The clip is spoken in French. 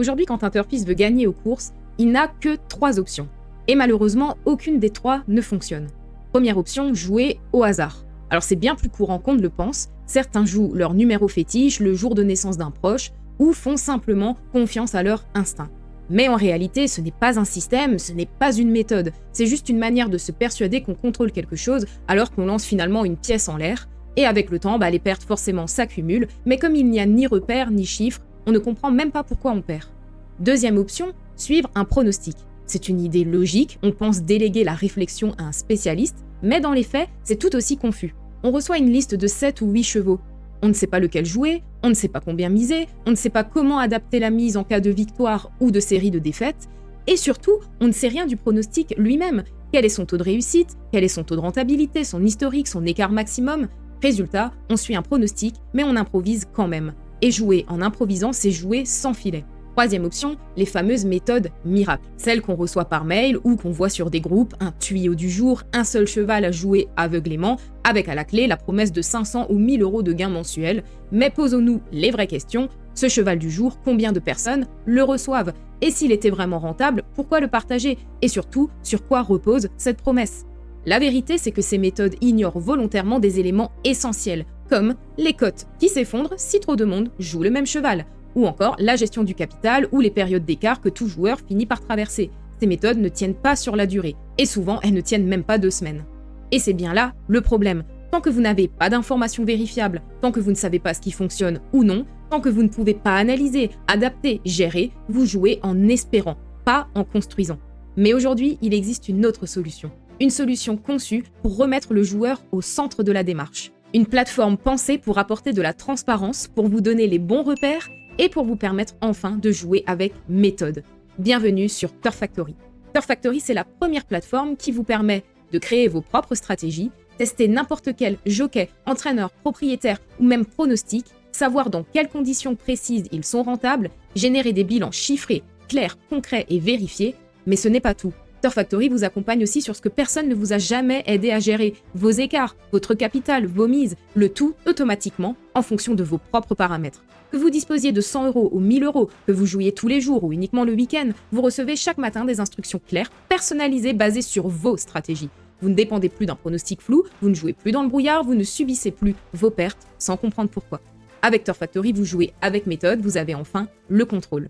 Aujourd'hui, quand un turfiste veut gagner aux courses, il n'a que 3 options. Et malheureusement, aucune des 3 ne fonctionne. Première option, jouer au hasard. Alors c'est bien plus courant qu'on ne le pense. Certains jouent leur numéro fétiche, le jour de naissance d'un proche, ou font simplement confiance à leur instinct. Mais en réalité, ce n'est pas un système, ce n'est pas une méthode. C'est juste une manière de se persuader qu'on contrôle quelque chose alors qu'on lance finalement une pièce en l'air. Et avec le temps, les pertes forcément s'accumulent, mais comme il n'y a ni repère ni chiffre, on ne comprend même pas pourquoi on perd. Deuxième option, suivre un pronostic. C'est une idée logique, on pense déléguer la réflexion à un spécialiste, mais dans les faits, c'est tout aussi confus. On reçoit une liste de 7 ou 8 chevaux. On ne sait pas lequel jouer, on ne sait pas combien miser, on ne sait pas comment adapter la mise en cas de victoire ou de série de défaites, et surtout, on ne sait rien du pronostic lui-même. Quel est son taux de réussite, quel est son taux de rentabilité, son historique, son écart maximum. Résultat, on suit un pronostic, mais on improvise quand même. Et jouer en improvisant, c'est jouer sans filet. Troisième option, les fameuses méthodes miracles. Celles qu'on reçoit par mail ou qu'on voit sur des groupes, un tuyau du jour, un seul cheval à jouer aveuglément, avec à la clé la promesse de 500 ou 1000 euros de gains mensuels. Mais posons-nous les vraies questions. Ce cheval du jour, combien de personnes le reçoivent? Et s'il était vraiment rentable, pourquoi le partager? Et surtout, sur quoi repose cette promesse? La vérité, c'est que ces méthodes ignorent volontairement des éléments essentiels, comme les cotes qui s'effondrent si trop de monde joue le même cheval, ou encore la gestion du capital ou les périodes d'écart que tout joueur finit par traverser. Ces méthodes ne tiennent pas sur la durée, et souvent elles ne tiennent même pas 2 semaines. Et c'est bien là le problème. Tant que vous n'avez pas d'informations vérifiables, tant que vous ne savez pas ce qui fonctionne ou non, tant que vous ne pouvez pas analyser, adapter, gérer, vous jouez en espérant, pas en construisant. Mais aujourd'hui, il existe une autre solution. Une solution conçue pour remettre le joueur au centre de la démarche. Une plateforme pensée pour apporter de la transparence, pour vous donner les bons repères et pour vous permettre enfin de jouer avec méthode. Bienvenue sur Turf Factory. Turf Factory, c'est la première plateforme qui vous permet de créer vos propres stratégies, tester n'importe quel jockey, entraîneur, propriétaire ou même pronostic, savoir dans quelles conditions précises ils sont rentables, générer des bilans chiffrés, clairs, concrets et vérifiés. Mais ce n'est pas tout. Turf Factory vous accompagne aussi sur ce que personne ne vous a jamais aidé à gérer, vos écarts, votre capital, vos mises, le tout automatiquement en fonction de vos propres paramètres. Que vous disposiez de 100 euros ou 1000 euros, que vous jouiez tous les jours ou uniquement le week-end, vous recevez chaque matin des instructions claires, personnalisées, basées sur vos stratégies. Vous ne dépendez plus d'un pronostic flou, vous ne jouez plus dans le brouillard, vous ne subissez plus vos pertes sans comprendre pourquoi. Avec Turf Factory, vous jouez avec méthode, vous avez enfin le contrôle.